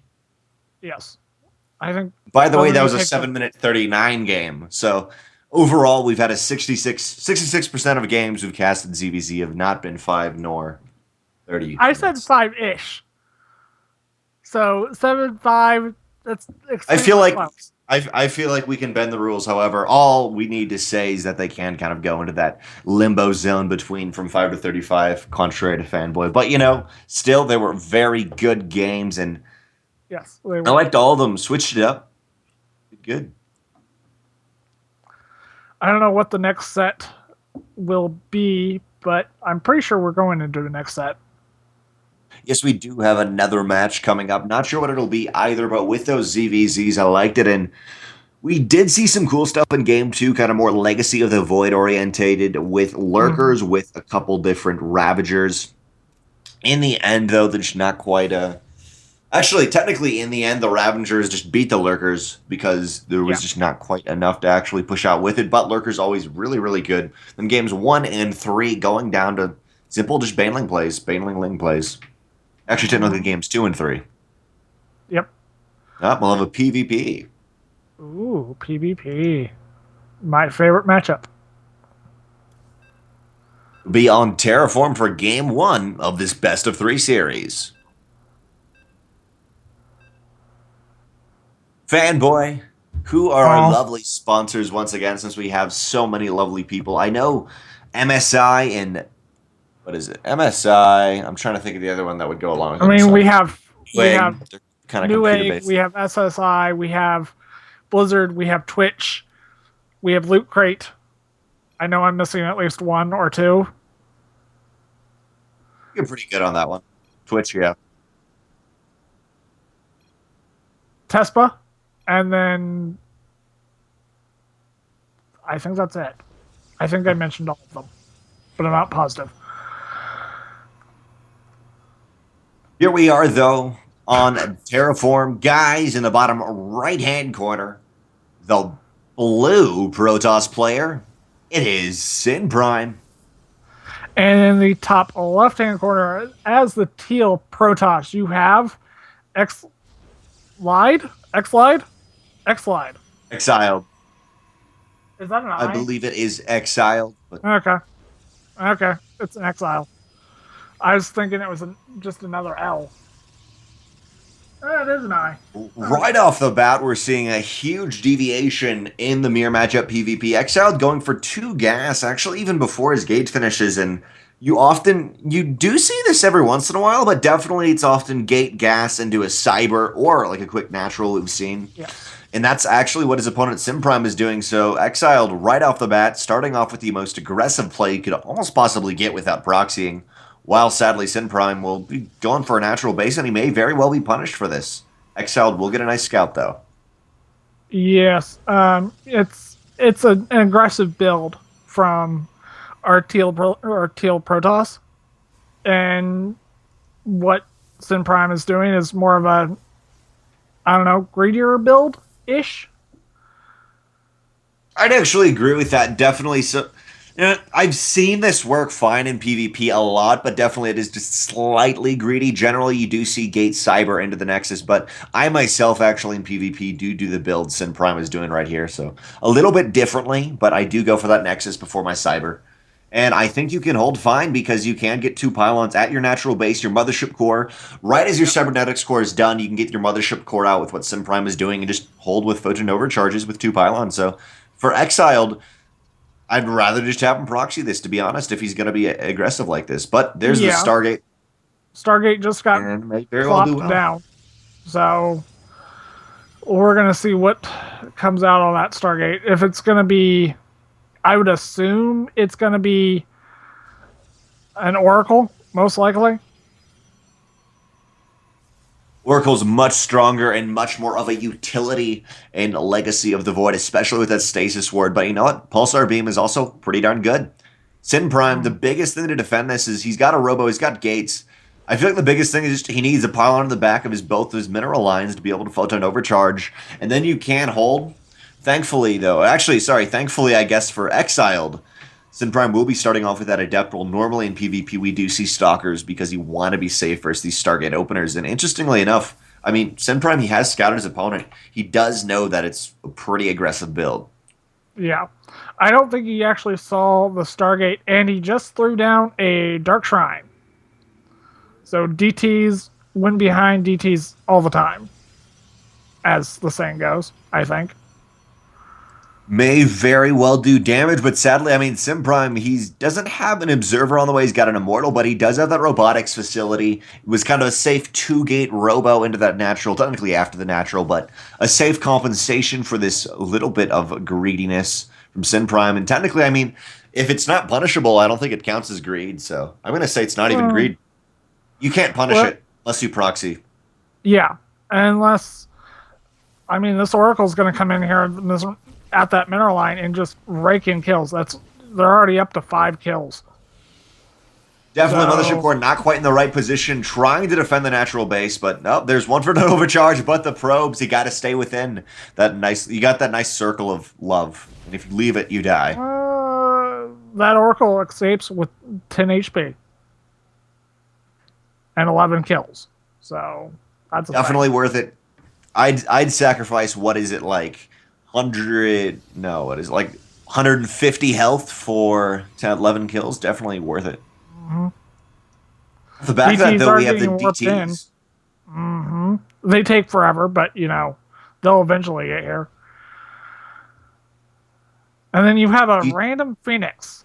Yes. I think. By the way, that was a 7-minute 39 game. So overall, we've had a 66% of games we've casted ZVZ have not been 5 nor 30. I said 5-ish. So 7-5. That's. I feel like we can bend the rules. However, all we need to say is that they can kind of go into that limbo zone between from 5 to 35, contrary to Fanboy. But still, they were very good games and. Yes. I liked all of them. Switched it up. Good. I don't know what the next set will be, but I'm pretty sure we're going into the next set. Yes, we do have another match coming up. Not sure what it'll be either, but with those ZVZs, I liked it. And we did see some cool stuff in Game 2, kind of more Legacy of the Void orientated with Lurkers, with a couple different Ravagers. In the end, though, there's not quite a... Actually, technically, in the end, the Ravagers just beat the Lurkers because there was just not quite enough to actually push out with it. But Lurkers always really, really good. Then games 1 and 3 going down to simple just Baneling plays, Baneling Ling plays. Actually, technically, games 2 and 3. Yep. We'll have a PvP. Ooh, PvP. My favorite matchup. Be on Terraform for Game 1 of this Best of 3 series. Fanboy, who are our lovely sponsors once again, since we have so many lovely people? I know MSI and... What is it? MSI. I'm trying to think of the other one that would go along with it. I mean, we have kind of Newegg, we have SSI, we have Blizzard, we have Twitch, we have Loot Crate. I know I'm missing at least 1 or 2. You're pretty good on that one. Twitch, yeah. Tespa, and then I think that's it. I think I mentioned all of them, but I'm not positive. Here we are, though, on Terraform. Guys, in the bottom right-hand corner, the blue Protoss player, it is Synprime. And in the top left-hand corner, as the teal Protoss, you have eXiled. eXiled. Is that an I? I believe it is eXiled. But Okay, it's an eXile. I was thinking it was just another L. It is an I. right off the bat, we're seeing a huge deviation in the mirror matchup PvP. eXiled going for 2 gas, actually, even before his gate finishes, and you do see this every once in a while, but definitely it's often gate gas into a cyber or like a quick natural we've seen. Yeah. And that's actually what his opponent Synprime is doing. So eXiled right off the bat, starting off with the most aggressive play you could almost possibly get without proxying, while sadly Synprime will be going for a natural base, and he may very well be punished for this. eXiled will get a nice scout, though. Yes, it's an aggressive build from our teal Protoss, and what Synprime is doing is more of a, I don't know, greedier build ish. I'd actually agree with that. Definitely. So, I've seen this work fine in PvP a lot, but definitely it is just slightly greedy. Generally, you do see gate cyber into the Nexus, but I myself actually in PvP do the build Synprime is doing right here. So a little bit differently, but I do go for that Nexus before my cyber. And I think you can hold fine because you can get 2 pylons at your natural base, your mothership core. Right as your cybernetics core is done, you can get your mothership core out with what Synprime is doing and just hold with photon overcharges with 2 pylons. So for eXiled, I'd rather just have him proxy this, to be honest, if he's going to be aggressive like this. But there's the Stargate. Stargate just got plopped down. So we're going to see what comes out on that Stargate. If it's going to be, I would assume it's going to be an Oracle, most likely. Oracle's much stronger and much more of a utility in Legacy of the Void, especially with that Stasis Ward. But you know what? Pulsar Beam is also pretty darn good. Synprime, the biggest thing to defend this is he's got a Robo, he's got gates. I feel like the biggest thing is just he needs a pylon on the back of both his mineral lines to be able to photon overcharge. And then you can hold. Thankfully, I guess for eXiled, Synprime will be starting off with that Adept roll. Normally in PvP, we do see Stalkers because you want to be safe versus these Stargate openers. And interestingly enough, I mean, Synprime, he has scouted his opponent. He does know that it's a pretty aggressive build. Yeah. I don't think he actually saw the Stargate, and he just threw down a Dark Shrine. So DTs win behind DTs all the time, as the saying goes, I think. May very well do damage, but sadly, I mean, Synprime, he doesn't have an Observer on the way. He's got an Immortal, but he does have that Robotics facility. It was kind of a safe 2-gate Robo into that natural, technically after the natural, but a safe compensation for this little bit of greediness from Synprime. And technically, I mean, if it's not punishable, I don't think it counts as greed, so I'm going to say it's not even greed. You can't punish it unless you proxy. Yeah, unless, I mean, this Oracle's going to come in here at that mineral line and just rake in kills. They're already up to 5 kills. Definitely Mothership Core not quite in the right position, trying to defend the natural base, but no, there's one for no overcharge, but the probes, you got to stay within that nice, you got that nice circle of love. And if you leave it, you die. That Oracle escapes with 10 HP. And 11 kills. So that's definitely worth it. I'd sacrifice, what is it, like 150 health for 10, 11 kills. Definitely worth it. Mm-hmm. The back of that, though, we have the DTs. Mm-hmm. They take forever, but, you know, they'll eventually get here. And then you have a random Phoenix.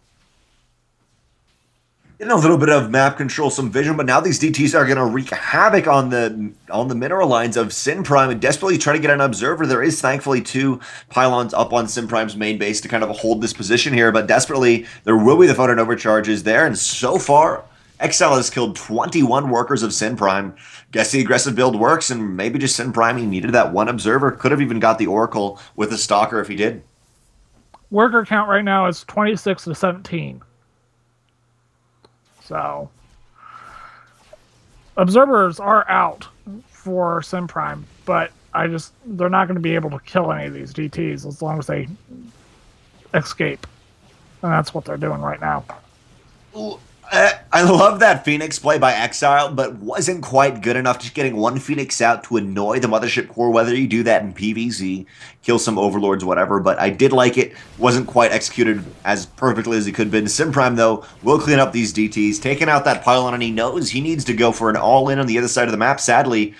Getting a little bit of map control, some vision, but now these DTs are going to wreak havoc on the mineral lines of Synprime and desperately try to get an Observer. There is thankfully 2 pylons up on Synprime's main base to kind of hold this position here, but desperately there will be the photon overcharges there, and so far eXiled has killed 21 workers of Synprime. Guess the aggressive build works, and maybe just Synprime, he needed that one observer. Could have even got the Oracle with a Stalker if he did. Worker count right now is 26 to 17. So, observers are out for Synprime, but they're not going to be able to kill any of these DTs as long as they escape. And that's what they're doing right now. Ooh, I love that Phoenix play by eXiled, but wasn't quite good enough. Just getting one Phoenix out to annoy the Mothership Core, whether you do that in PvZ, kill some Overlords, whatever. But I did like it. Wasn't quite executed as perfectly as it could have been. Synprime, though, will clean up these DTs, taking out that pylon, and he knows he needs to go for an all-in on the other side of the map. Sadly,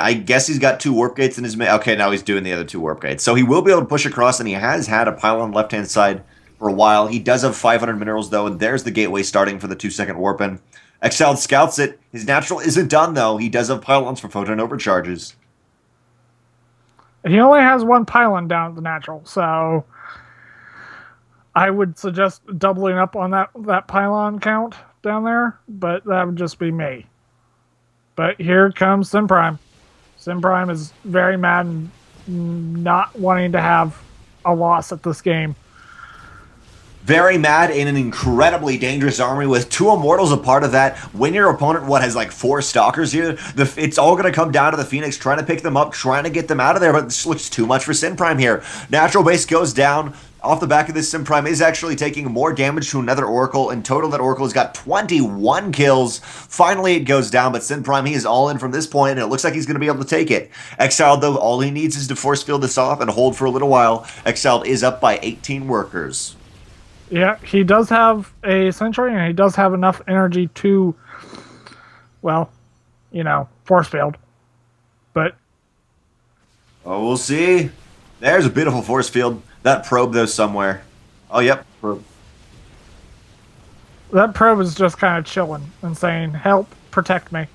I guess he's got 2 warp gates in his... Okay, now he's doing the other 2 warp gates. So he will be able to push across, and he has had a pylon on the left-hand side for a while. He does have 500 minerals, though, and there's the gateway starting for the 2-second warp-in. eXiled scouts it. His natural isn't done, though. He does have pylons for photon overcharges. He only has 1 pylon down at the natural, so I would suggest doubling up on that pylon count down there, but that would just be me. But here comes Synprime. Synprime is very mad and not wanting to have a loss at this game. Very mad in an incredibly dangerous army with 2 Immortals a part of that. When your opponent, has like 4 Stalkers here, it's all going to come down to the Phoenix trying to pick them up, trying to get them out of there, but this looks too much for Synprime here. Natural base goes down. Off the back of this, Synprime is actually taking more damage to another Oracle. In total, that Oracle has got 21 kills. Finally, it goes down, but Synprime, he is all in from this point, and it looks like he's going to be able to take it. eXiled, though, all he needs is to force field this off and hold for a little while. eXiled is up by 18 workers. Yeah, he does have a Sentry, and he does have enough energy to, force field. But oh, we'll see. There's a beautiful force field. That probe, though, somewhere. Oh, yep, probe. That probe is just kind of chilling and saying, help, protect me.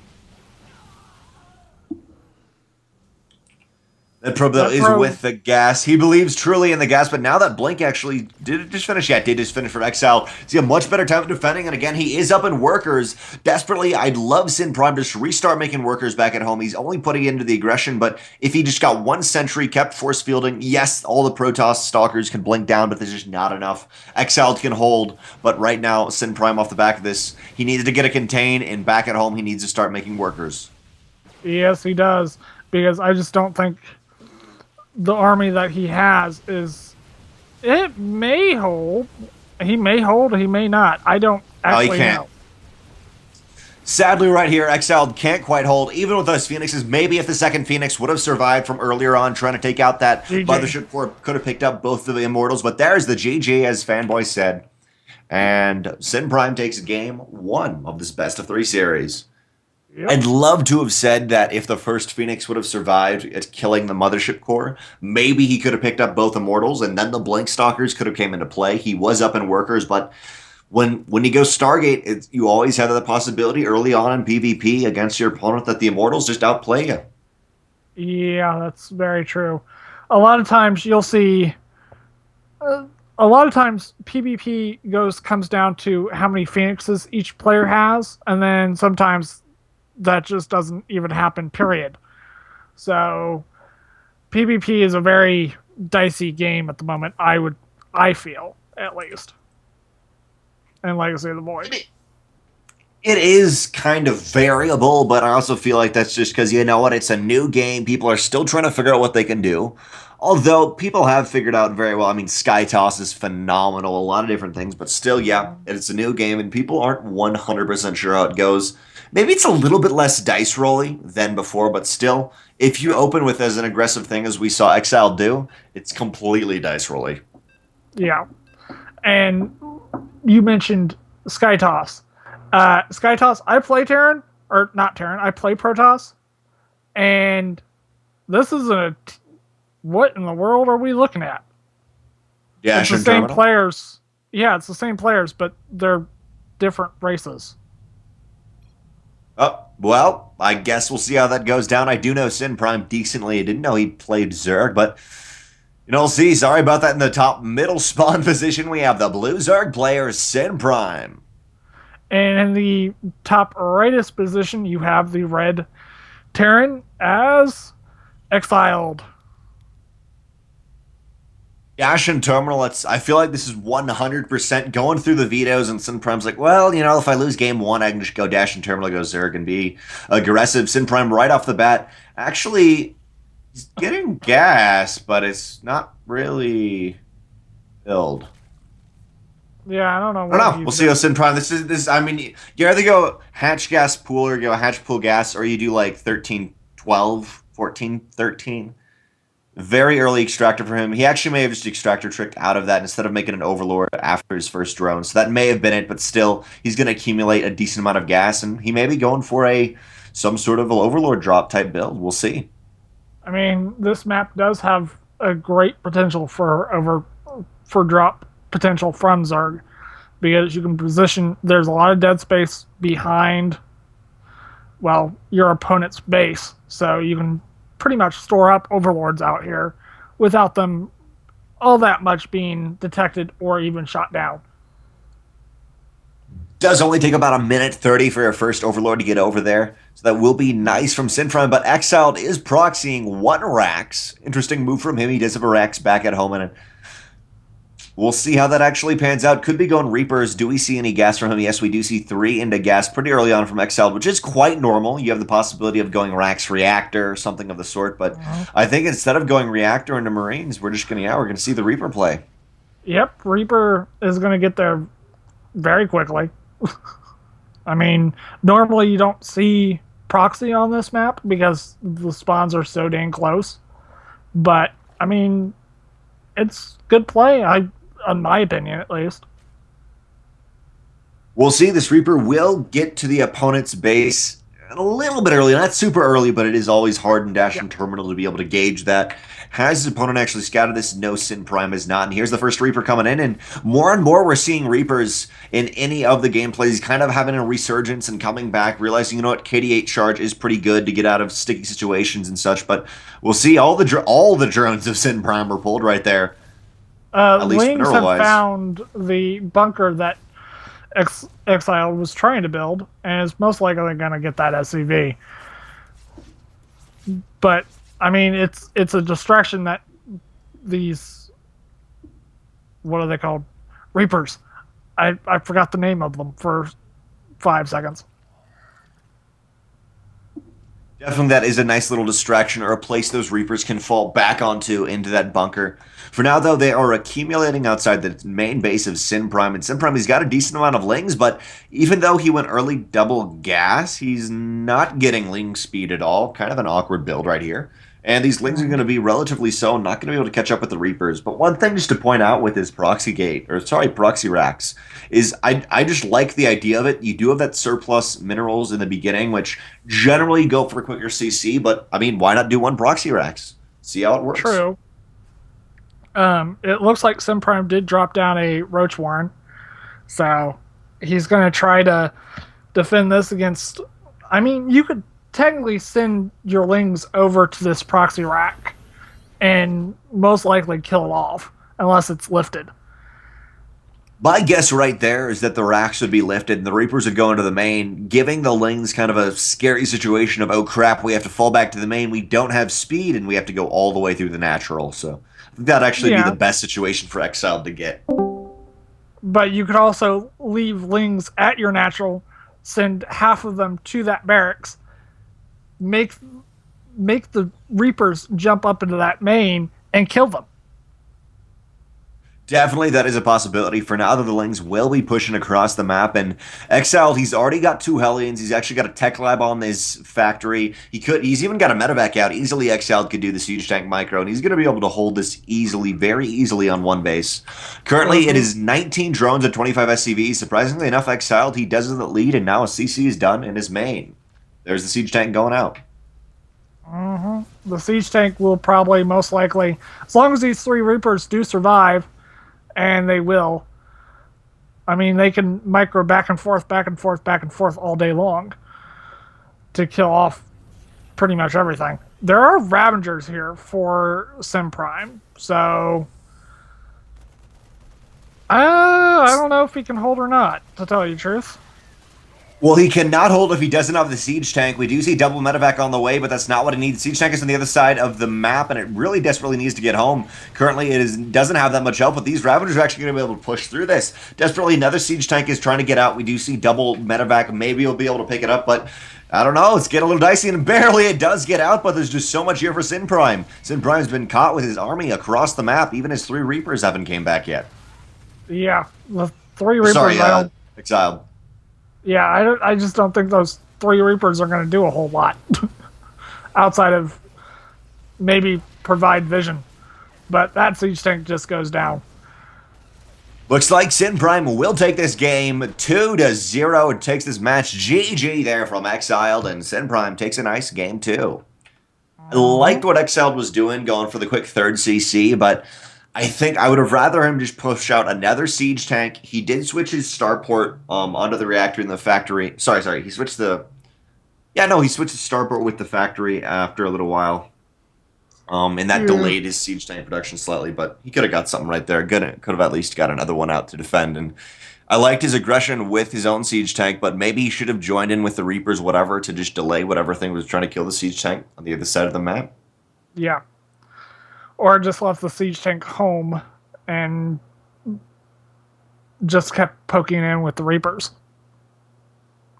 That probe, though, is with the gas. He believes truly in the gas, but now that Blink actually did it just finish? Yeah, it did just finish for eXiled. See a much better time of defending, and again, he is up in workers. Desperately, I'd love Synprime to just restart making workers back at home. He's only putting into the aggression, but if he just got 1 sentry, kept force fielding, yes, all the Protoss Stalkers can blink down, but there's just not enough. eXiled can hold, but right now, Synprime off the back of this, he needed to get a contain, and back at home, he needs to start making workers. Yes, he does, because I just don't think the army that he has it may hold. He may hold, he may not. I don't actually know. Sadly, right here, eXiled can't quite hold, even with those Phoenixes. Maybe if the second Phoenix would have survived from earlier on, trying to take out that Mothership Core, could have picked up both of the Immortals, but there's the GG, as Fanboy said. And Synprime takes game 1 of this best-of-3 series. Yep. I'd love to have said that if the first Phoenix would have survived at killing the Mothership Core, maybe he could have picked up both Immortals, and then the Blink Stalkers could have came into play. He was up in workers, but when you go Stargate, you always have the possibility early on in PvP against your opponent that the Immortals just outplay you. Yeah, that's very true. A lot of times you'll see... a lot of times PvP comes down to how many Phoenixes each player has, and then sometimes that just doesn't even happen, period. So PvP is a very dicey game at the moment, I feel, at least. And Legacy of the Void. It is kind of variable, but I also feel like that's just because, you know what, it's a new game. People are still trying to figure out what they can do. Although people have figured out very well. I mean, Sky Toss is phenomenal, a lot of different things, but still, yeah, it's a new game, and people aren't 100% sure how it goes. Maybe it's a little bit less dice rolly than before, but still, if you open with as an aggressive thing as we saw eXiled do, it's completely dice rolly. Yeah. And you mentioned Sky Toss. Sky Toss, I play Terran, or not Terran, I play Protoss, and this is what in the world are we looking at? Yeah, it's the same players. Yeah, it's the same players, but they're different races. Oh, well, I guess we'll see how that goes down. I do know Synprime decently. I didn't know he played Zerg, but we'll see. Sorry about that. In the top middle spawn position, we have the blue Zerg player, Synprime. And in the top rightest position, you have the red Terran as eXiled. Dash and Terminal, I feel like this is 100% going through the vetoes, and Synprime's like, well, if I lose game one, I can just go Dash and Terminal, go Zerg, and be aggressive. Synprime right off the bat, actually, he's getting gas, but it's not really build. Yeah, I don't know I what don't know. he's We'll see how Synprime. This. I mean, you either go hatch gas pool or go hatch pool gas, or you do like 13, 12, 14, 13. Very early extractor for him. He actually may have just extractor tricked out of that instead of making an overlord after his first drone. So that may have been it, but still, he's going to accumulate a decent amount of gas, and he may be going for some sort of an overlord drop type build. We'll see. I mean, this map does have a great potential for drop potential from Zerg because you can position. There's a lot of dead space behind, well, your opponent's base, so you can pretty much store up overlords out here without them all that much being detected or even shot down. Does only take about a minute 30 for your first overlord to get over there. So that will be nice from Synprime, but eXiled is proxying one Rax. Interesting move from him. He does have a Rax back at home, and we'll see how that actually pans out. Could be going Reapers. Do we see any gas from him? Yes, we do see 3 into gas pretty early on from eXiled, which is quite normal. You have the possibility of going Rax Reactor or something of the sort, but I think instead of going Reactor into Marines, we're just going to see the Reaper play. Yep, Reaper is going to get there very quickly. I mean, normally you don't see proxy on this map because the spawns are so dang close. But, I mean, it's good play, in my opinion, at least. We'll see. This Reaper will get to the opponent's base a little bit early. Not super early, but it is always hard in Dash and Terminal to be able to gauge that. Has his opponent actually scouted this? No, Synprime is not. And here's the first Reaper coming in. And more we're seeing Reapers in any of the gameplays kind of having a resurgence and coming back, realizing, KD8 charge is pretty good to get out of sticky situations and such. But we'll see. All the drones of Synprime are pulled right there. At least Lings have found the bunker that eXiled was trying to build, and is most likely going to get that SCV. But I mean, it's a distraction that these, what are they called? Reapers. I forgot the name of them for 5 seconds. Definitely that is a nice little distraction or a place those Reapers can fall back onto into that bunker. For now, though, they are accumulating outside the main base of Synprime. And Synprime, he's got a decent amount of lings, but even though he went early double gas, he's not getting ling speed at all. Kind of an awkward build right here. And these lings are going to be relatively so, not going to be able to catch up with the Reapers. But one thing just to point out with his proxy racks, is I just like the idea of it. You do have that surplus minerals in the beginning, which generally go for quicker CC, but I mean, why not do one proxy racks? See how it works. True. It looks like Synprime did drop down a Roach Warren, so he's going to try to defend this against. I mean, you could technically send your lings over to this proxy rack and most likely kill it off unless it's lifted. My guess right there is that the racks would be lifted and the Reapers would go into the main, giving the lings kind of a scary situation of, oh crap, we have to fall back to the main, we don't have speed, and we have to go all the way through the natural. So I think that'd actually be the best situation for eXiled to get. But you could also leave lings at your natural, send half of them to that barracks, make the Reapers jump up into that main and kill them. Definitely, that is a possibility. For now, the lings will be pushing across the map, and eXiled, he's already got 2 Hellions. He's actually got a tech lab on his factory. He's even got a medevac out. Easily, eXiled could do the siege tank micro, and he's going to be able to hold this very easily on one base. Currently, it is 19 drones and 25 SCVs. Surprisingly enough, eXiled, he does the lead, and now a CC is done in his main. There's the siege tank going out. The siege tank will probably most likely, as long as these 3 Reapers do survive, and they will. I mean, they can micro back and forth all day long to kill off pretty much everything. There are Ravengers here for Synprime, so I don't know if he can hold or not, to tell you the truth. Well, he cannot hold if he doesn't have the siege tank. We do see double medevac on the way, but that's not what it needs. Siege tank is on the other side of the map, and it really desperately needs to get home. Currently, doesn't have that much help, but these Ravagers are actually going to be able to push through this. Desperately, another siege tank is trying to get out. We do see double medevac. Maybe he'll be able to pick it up, but I don't know. It's getting a little dicey, and barely it does get out, but there's just so much here for Synprime. Synprime's been caught with his army across the map. Even his 3 Reapers haven't came back yet. Yeah, the 3 Reapers. Sorry, eXiled. Yeah, I just don't think those 3 Reapers are going to do a whole lot outside of maybe provide vision. But that siege tank just goes down. Looks like Synprime will take this game 2-0. It takes this match. GG there from eXiled, and Synprime takes a nice game too. I liked what eXiled was doing, going for the quick 3rd CC, but I think I would have rather him just push out another siege tank. He did switch his starport onto the reactor in the factory. Sorry. He switched the... Yeah, no, he switched his starport with the factory after a little while. And that delayed his siege tank production slightly, but he could have got something right there. Could have at least got another one out to defend. And I liked his aggression with his own siege tank, but maybe he should have joined in with the Reapers, whatever, to just delay whatever thing was trying to kill the siege tank on the other side of the map. Yeah. Or just left the siege tank home and just kept poking in with the Reapers.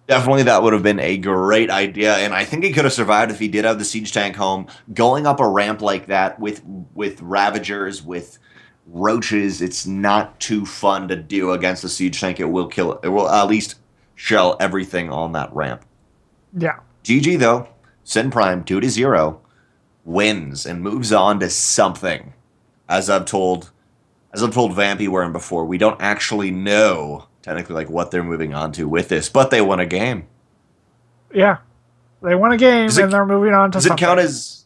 Definitely, that would have been a great idea, and I think he could have survived if he did have the siege tank home. Going up a ramp like that with Ravagers, with Roaches, it's not too fun to do against a siege tank. It will kill. It will at least shell everything on that ramp. Yeah. GG though, Synprime 2-0 wins and moves on to something. As I've told Vampy Worm before, we don't actually know technically like what they're moving on to with this, but they won a game. Yeah, they won a game and they're moving on to something. Does it count as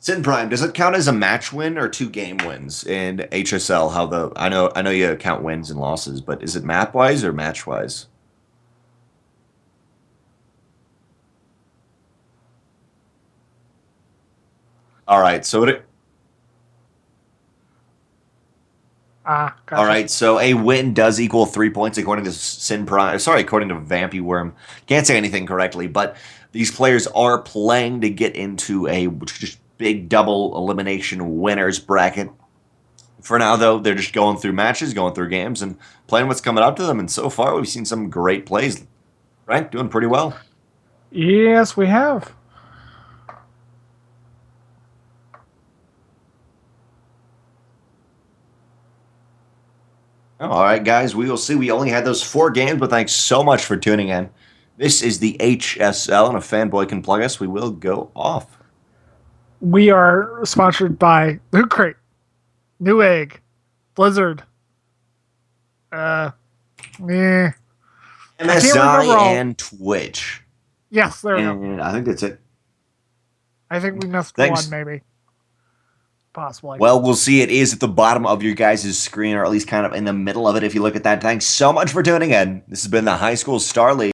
Synprime? Does it count as a match win or 2 game wins in HSL? I know you count wins and losses, but is it map wise or match wise? All right, so Gotcha. All right, so a win does equal 3 points according to Synprime. Sorry, according to Vampy Worm. Can't say anything correctly, but these players are playing to get into a just big double elimination winners bracket. For now, though, they're just going through matches, going through games, and playing what's coming up to them. And so far, we've seen some great plays. Right, doing pretty well. Yes, we have. All right, guys, we will see. We only had those 4 games, but thanks so much for tuning in. This is the HSL, and if Fanboy can plug us, we will go off. We are sponsored by Loot Crate, Newegg, Blizzard, MSI and Twitch. Yes, there we go. I think that's it. I think we missed one, maybe. Possibly. Well, we'll see. It is at the bottom of your guys' screen, or at least kind of in the middle of it if you look at that. Thanks so much for tuning in. This has been the High School Star League.